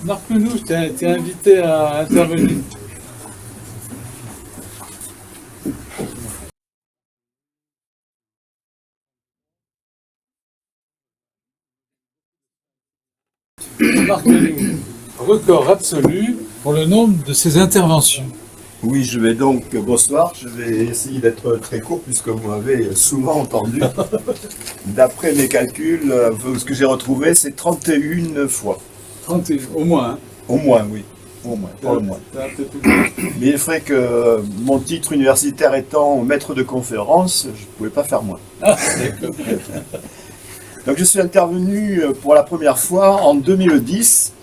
Marc Menouche, t'es invité à intervenir. Marc Menouche, record absolu pour le nombre de ses interventions. Oui, je vais donc, bonsoir, je vais essayer d'être très court puisque vous m'avez souvent entendu. D'après mes calculs, ce que j'ai retrouvé, c'est 31 fois. 31, au moins. Hein. Au moins, oui. Au moins, pas au moins. Mais il est vrai que mon titre universitaire étant maître de conférence, je ne pouvais pas faire moins. Ah, donc je suis intervenu pour la première fois en 2010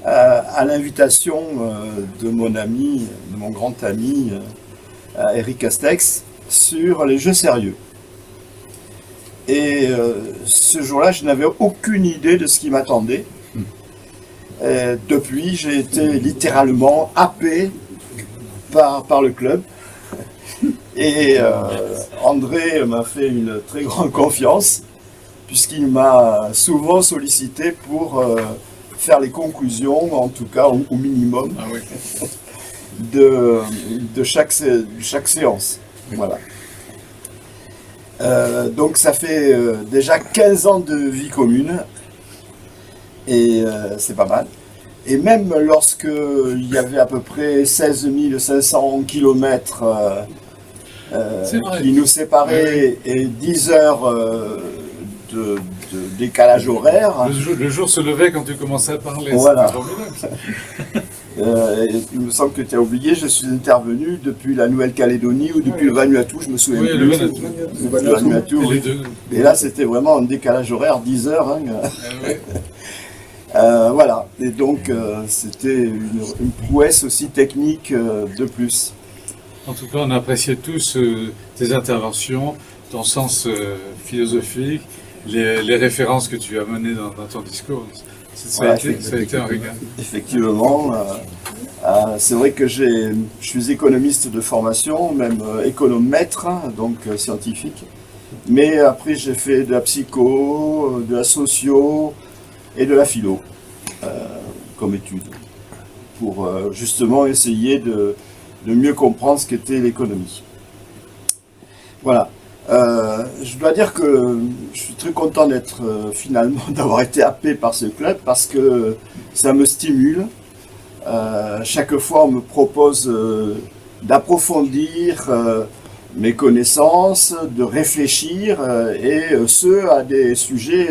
à l'invitation de mon ami, de mon grand ami Eric Castex, sur les jeux sérieux. Et ce jour-là, je n'avais aucune idée de ce qui m'attendait. Depuis, j'ai été littéralement happé par le club. Et André m'a fait une très grande confiance, puisqu'il m'a souvent sollicité pour faire les conclusions, en tout cas au minimum, de chaque séance. Voilà. Donc ça fait déjà 15 ans de vie commune, et c'est pas mal. Et même lorsque il y avait à peu près 16 500 km qui nous séparaient et 10 heures de décalage horaire. Le jour se levait quand tu commençais à parler. Voilà. Il me semble que tu as oublié, je suis intervenu depuis la Nouvelle-Calédonie ou depuis le Vanuatu, je me souviens plus. Le Vanuatu, oui. Et là, c'était vraiment un décalage horaire, 10 heures. Voilà, et donc c'était une prouesse aussi technique de plus. En tout cas, on appréciait tous tes interventions, ton sens philosophique, les références que tu as menées dans ton discours. Ça a été un régal. Effectivement, c'est vrai que je suis économiste de formation, même économètre, donc scientifique. Mais après, j'ai fait de la psycho, de la socio et de la philo comme étude, pour justement essayer de mieux comprendre ce qu'était l'économie. Voilà. Je dois dire que je suis très content d'être finalement d'avoir été happé par ce club parce que ça me stimule. Chaque fois, on me propose d'approfondir mes connaissances, de réfléchir, et ce à des sujets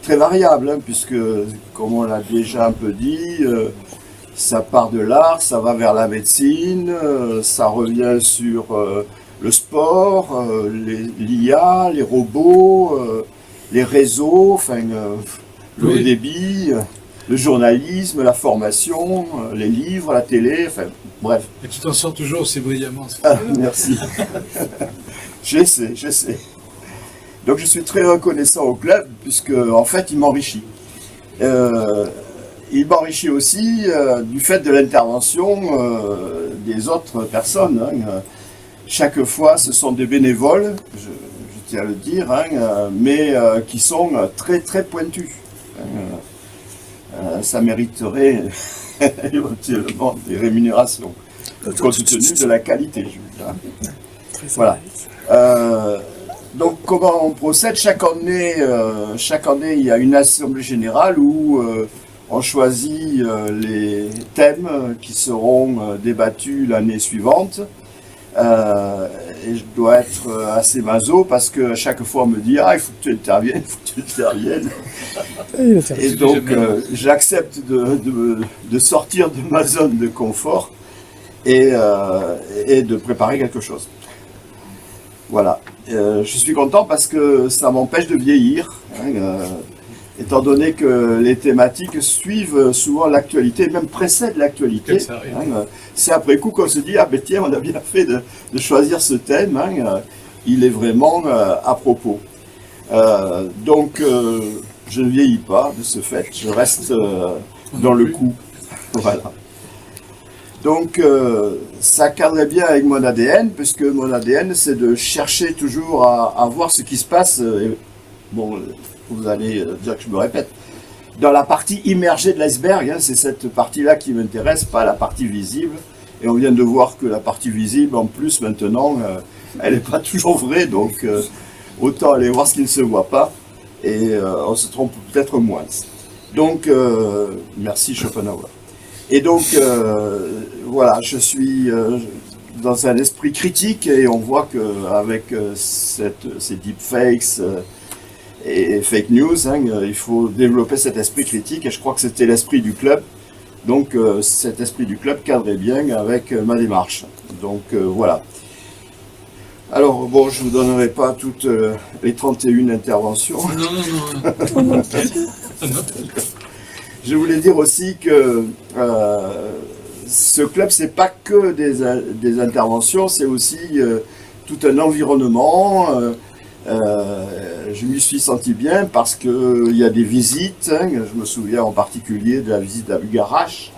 très variables, hein, puisque, comme on l'a déjà un peu dit, ça part de l'art, ça va vers la médecine, ça revient sur le sport, l'IA, les robots, les réseaux, enfin, le haut débit, le journalisme, la formation, les livres, la télé, enfin, bref. Et tu t'en sors toujours aussi brillamment. Merci. J'essaie. Donc je suis très reconnaissant au club, puisque en fait il m'enrichit. Il m'enrichit aussi du fait de l'intervention des autres personnes. Hein. Chaque fois, ce sont des bénévoles, je tiens à le dire, hein, mais qui sont très très pointus. Ça mériterait éventuellement des rémunérations, compte tenu de la qualité. Voilà. Donc comment on procède? Chaque année, il y a une assemblée générale où on choisit les thèmes qui seront débattus l'année suivante. Et je dois être assez maso parce que chaque fois on me dit il faut que tu interviennes, Et donc j'accepte de sortir de ma zone de confort et de préparer quelque chose. Voilà. Je suis content parce que ça m'empêche de vieillir, hein, étant donné que les thématiques suivent souvent l'actualité, même précèdent l'actualité. Hein, c'est après coup qu'on se dit ben tiens, on a bien fait de choisir ce thème, hein, il est vraiment à propos. Donc je ne vieillis pas de ce fait, je reste dans le coup. Voilà. Donc ça cadrait bien avec mon ADN, puisque mon ADN c'est de chercher toujours à voir ce qui se passe. Bon, vous allez dire que je me répète, dans la partie immergée de l'iceberg, hein, c'est cette partie-là qui m'intéresse, pas la partie visible. Et on vient de voir que la partie visible, en plus, maintenant, elle n'est pas toujours vraie, donc autant aller voir ce qui ne se voit pas, et on se trompe peut-être moins. Donc, merci Schopenhauer. Et donc, voilà, je suis dans un esprit critique, et on voit qu'avec ces deepfakes et fake news, hein, il faut développer cet esprit critique, et je crois que c'était l'esprit du club. Donc cet esprit du club cadrait bien avec ma démarche. Donc voilà. Alors bon, je ne vous donnerai pas toutes les 31 interventions. Non. Je voulais dire aussi que ce club, c'est pas que des interventions, c'est aussi tout un environnement. Je m'y suis senti bien parce qu'il y a des visites, hein, je me souviens en particulier de la visite à Bugarach,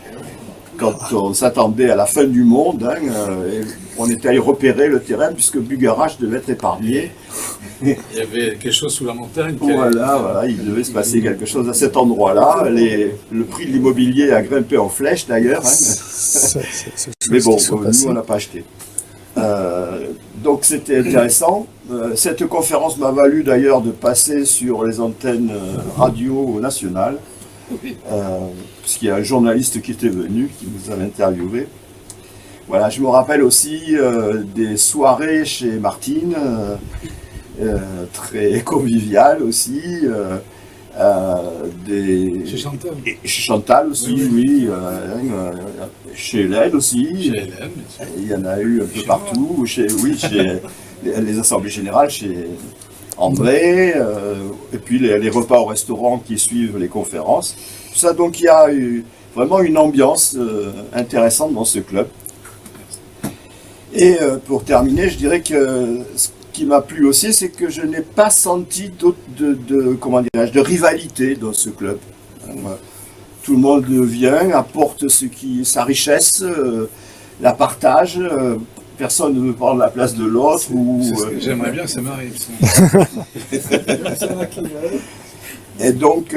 quand on s'attendait à la fin du monde, hein, et on était allé repérer le terrain puisque Bugarach devait être épargné. Il y avait quelque chose sous la montagne. Voilà, il devait se passer quelque chose à cet endroit-là. Le prix de l'immobilier a grimpé en flèche d'ailleurs, hein. Mais bon, nous on n'a pas acheté. Donc c'était intéressant. Cette conférence m'a valu d'ailleurs de passer sur les antennes radio nationales, puisqu'il y a un journaliste qui était venu, qui nous avait interviewé. Voilà, je me rappelle aussi des soirées chez Martine, très conviviales aussi. Chez Chantal. Chez Chantal aussi, oui. Chez Hélène aussi. Chez Hélène, il y en a eu un peu partout. Chez les assemblées générales, chez André, et puis les repas au restaurant qui suivent les conférences. Tout ça, donc il y a eu vraiment une ambiance intéressante dans ce club. Et pour terminer, je dirais que ce qui m'a plu aussi, c'est que je n'ai pas senti de rivalité dans ce club. Tout le monde vient, apporte sa richesse, la partage. Personne ne veut prendre la place de l'autre. J'aimerais bien que ça m'arrive. Et donc,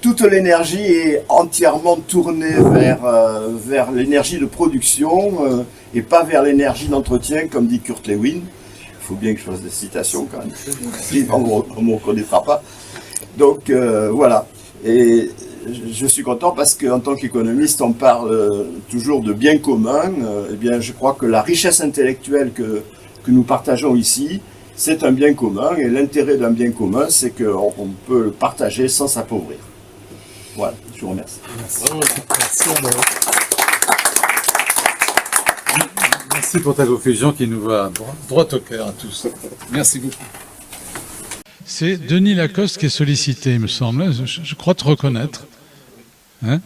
toute l'énergie est entièrement tournée vers l'énergie de production et pas vers l'énergie d'entretien, comme dit Kurt Lewin. Il faut bien que je fasse des citations quand même. Sinon, on ne me reconnaîtra pas. Donc, voilà. Et je suis content parce qu'en tant qu'économiste, on parle toujours de bien commun. Eh bien, je crois que la richesse intellectuelle que nous partageons ici, c'est un bien commun. Et l'intérêt d'un bien commun, c'est qu'on peut le partager sans s'appauvrir. Voilà, je vous remercie. Merci pour ta conclusion qui nous va droit au cœur à tous. Merci beaucoup. C'est Denis Lacoste qui est sollicité, il me semble. Je crois te reconnaître. Hein ?